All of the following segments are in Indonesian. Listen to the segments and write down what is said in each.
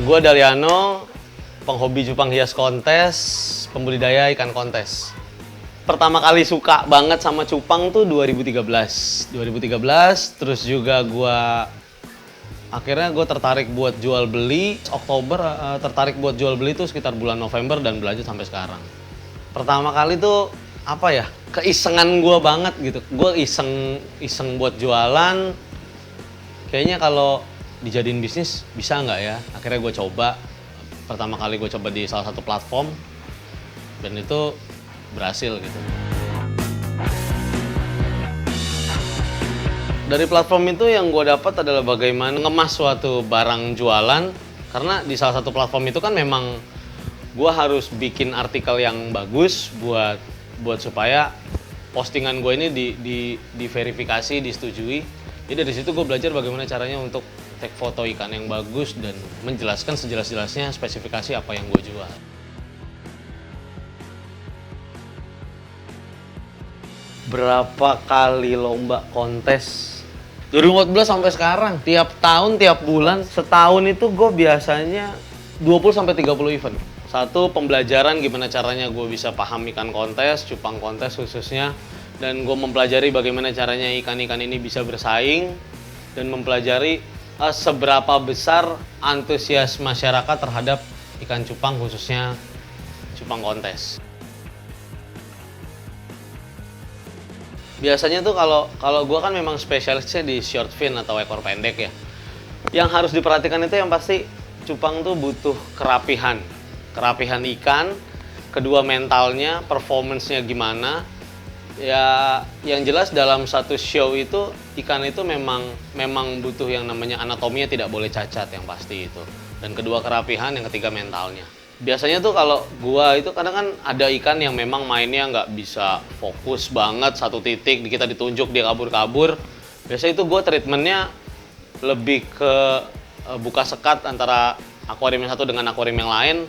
Gue Daryano, penghobi cupang hias kontes, pembudidaya ikan kontes. Pertama kali suka banget sama cupang tuh 2013, terus juga akhirnya gue tertarik buat jual beli. Oktober tertarik buat jual beli tuh sekitar bulan November dan berlanjut sampai sekarang. Pertama kali tuh apa ya, keisengan gue banget gitu. Gue iseng buat jualan. Kayaknya kalau dijadiin bisnis bisa nggak ya? Akhirnya gue coba. Pertama kali gue coba di salah satu platform dan itu berhasil gitu. Dari platform itu yang gue dapat adalah bagaimana ngemas suatu barang jualan, karena di salah satu platform itu kan memang gue harus bikin artikel yang bagus buat supaya postingan gue ini diverifikasi, disetujui. Jadi dari situ gue belajar bagaimana caranya untuk take foto ikan yang bagus dan menjelaskan sejelas-jelasnya spesifikasi apa yang gue jual. Berapa kali lomba kontes? 2014 sampai sekarang, tiap tahun, tiap bulan, setahun itu gue biasanya 20-30 event. Satu, pembelajaran gimana caranya gue bisa paham ikan kontes, cupang kontes khususnya. Dan gue mempelajari bagaimana caranya ikan-ikan ini bisa bersaing. Dan mempelajari seberapa besar antusias masyarakat terhadap ikan cupang khususnya cupang kontes. Biasanya tuh kalau gue kan memang spesialisnya di short fin atau ekor pendek ya. Yang harus diperhatikan itu yang pasti cupang tuh butuh kerapihan ikan, kedua mentalnya, performance-nya gimana. Ya yang jelas dalam satu show itu ikan itu memang butuh yang namanya anatominya tidak boleh cacat yang pasti itu. Dan kedua kerapihan, yang ketiga mentalnya. Biasanya tuh kalau gua itu kadang kan ada ikan yang memang mainnya nggak bisa fokus banget satu titik, kita ditunjuk dia kabur-kabur. Biasanya itu gua treatmentnya lebih ke buka sekat antara akuarium yang satu dengan akuarium yang lain.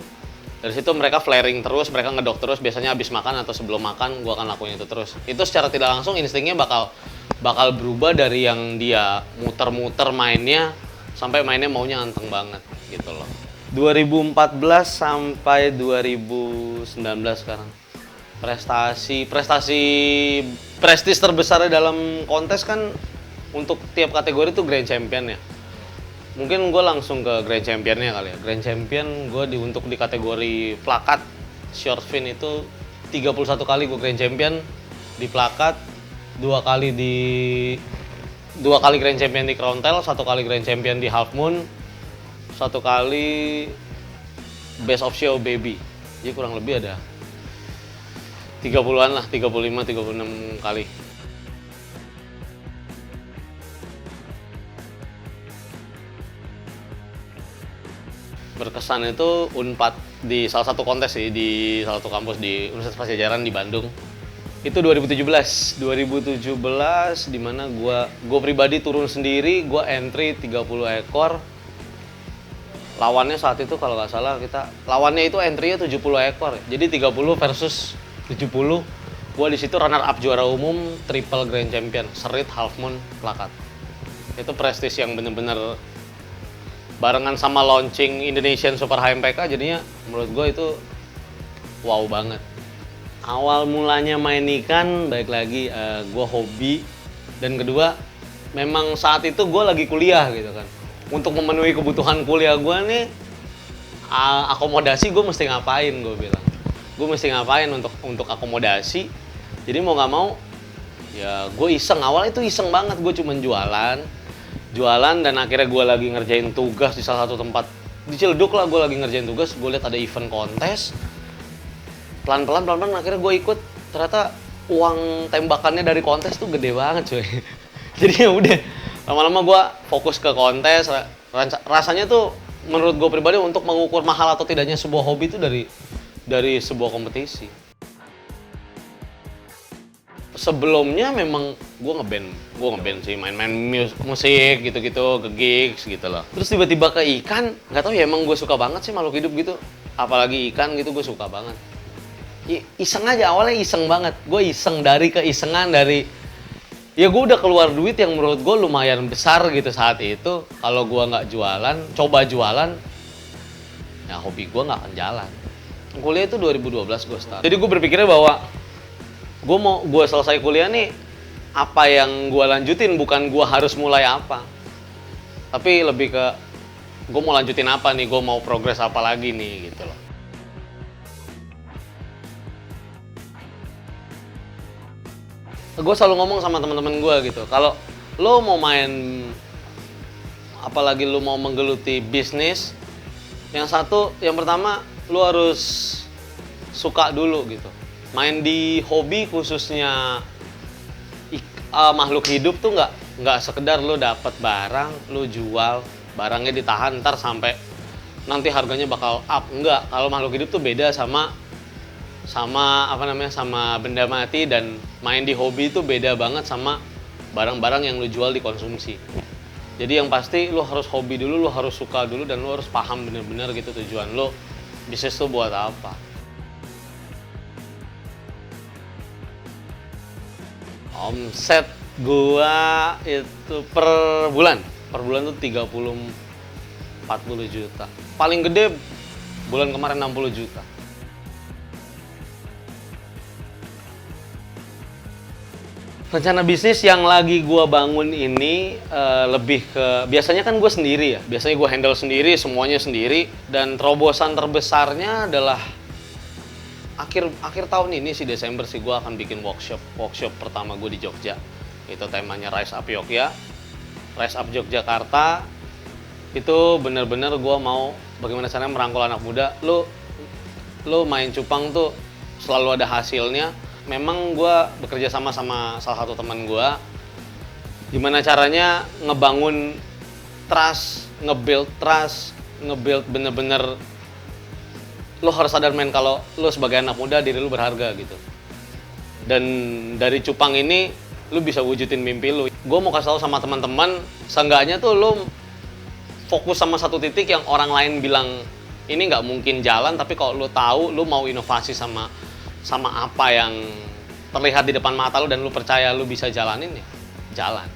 Dari situ mereka flaring terus, mereka ngedok terus, biasanya habis makan atau sebelum makan gua akan lakuin itu terus. Itu secara tidak langsung instingnya bakal berubah dari yang dia muter-muter mainnya sampai mainnya maunya anteng banget gitu loh. 2014 sampai 2019 sekarang. Prestis terbesar dalam kontes kan untuk tiap kategori itu Grand Champion ya. Mungkin gue langsung ke Grand Champion-nya kali ya. Grand Champion gue untuk di kategori plakat short fin itu 31 kali gue Grand Champion di plakat, 2 kali Grand Champion di Crown Tail, 1 kali Grand Champion di Half Moon, 1 kali Best of Show Baby. Jadi kurang lebih ada 30-an lah, 35-36 kali. Berkesan itu Unpad di salah satu kontes sih, di salah satu kampus di Universitas Padjadjaran di Bandung. Itu 2017 di mana gue pribadi turun sendiri, gue entry 30 ekor. Lawannya saat itu kalau nggak salah lawannya itu entry-nya 70 ekor. Jadi 30 versus 70. Gue di situ runner up juara umum, triple grand champion, serit, half moon, plakat. Itu prestis yang bener-bener barengan sama launching Indonesian Super HMPK, jadinya menurut gue itu wow banget. Awal mulanya main ikan, baik lagi gue hobi, dan kedua memang saat itu gue lagi kuliah gitu kan. Untuk memenuhi kebutuhan kuliah gue nih, akomodasi gue mesti ngapain, gue bilang. Gue mesti ngapain untuk akomodasi. Jadi mau nggak mau, ya gue iseng. Awalnya itu iseng banget, gue cuman jualan dan akhirnya gue lagi ngerjain tugas di salah satu tempat. Di Ciledug lah gue lagi ngerjain tugas, gue lihat ada event kontes. Pelan-pelan akhirnya gue ikut. Ternyata uang tembakannya dari kontes tuh gede banget cuy. Jadi ya udah, lama-lama gue fokus ke kontes. Rasanya tuh menurut gue pribadi untuk mengukur mahal atau tidaknya sebuah hobi itu dari sebuah kompetisi. Sebelumnya memang gue ngeband sih, main musik gitu-gitu, ke gigs gitu loh. Terus tiba-tiba ke ikan, nggak tahu ya, emang gue suka banget sih makhluk hidup gitu. Apalagi ikan gitu, gue suka banget. Iseng aja, awalnya iseng banget. Gue iseng dari keisengan, ya gue udah keluar duit yang menurut gue lumayan besar gitu saat itu. Kalau gue nggak jualan, coba jualan, ya hobi gue nggak akan jalan. Kuliah itu 2012 gue start. Jadi gue berpikirnya bahwa gue selesai kuliah nih, apa yang gue lanjutin, bukan gue harus mulai apa. Tapi lebih ke, gue mau lanjutin apa nih, gue mau progres apa lagi nih, gitu loh. Gue selalu ngomong sama teman-teman gue gitu, kalau lo mau main, apalagi lo mau menggeluti bisnis, yang pertama lo harus suka dulu gitu. Main di hobi khususnya makhluk hidup tuh nggak sekedar lo dapet barang, lo jual, barangnya ditahan ntar sampai nanti harganya bakal up. Enggak, kalau makhluk hidup tuh beda sama benda mati, dan main di hobi itu beda banget sama barang-barang yang lo jual dikonsumsi. Jadi yang pasti lo harus hobi dulu, lo harus suka dulu, dan lo harus paham bener-bener gitu tujuan lo bisnis tuh buat apa. Omset gua itu per bulan tuh 30-40 juta. Paling gede bulan kemarin 60 juta. Rencana bisnis yang lagi gua bangun ini lebih ke, biasanya kan gue sendiri ya, biasanya gue handle sendiri, semuanya sendiri, dan terobosan terbesarnya adalah akhir tahun ini sih, Desember sih, gue akan bikin workshop pertama gue di Jogja. Itu temanya Rise Up Yogyakarta. Itu bener-bener gue mau bagaimana caranya merangkul anak muda. Lo main cupang tuh selalu ada hasilnya. Memang gue bekerja sama salah satu teman gue, gimana caranya ngebangun trust, nge-build bener-bener. Lo harus sadar men, kalau lo sebagai anak muda, diri lo berharga gitu. Dan dari cupang ini lo bisa wujudin mimpi lo. Gue mau kasih tau sama teman-teman, seenggaknya tuh lo fokus sama satu titik yang orang lain bilang ini nggak mungkin jalan, tapi kalau lo tahu lo mau inovasi sama apa yang terlihat di depan mata lo, dan lo percaya lo bisa jalanin, ya jalan.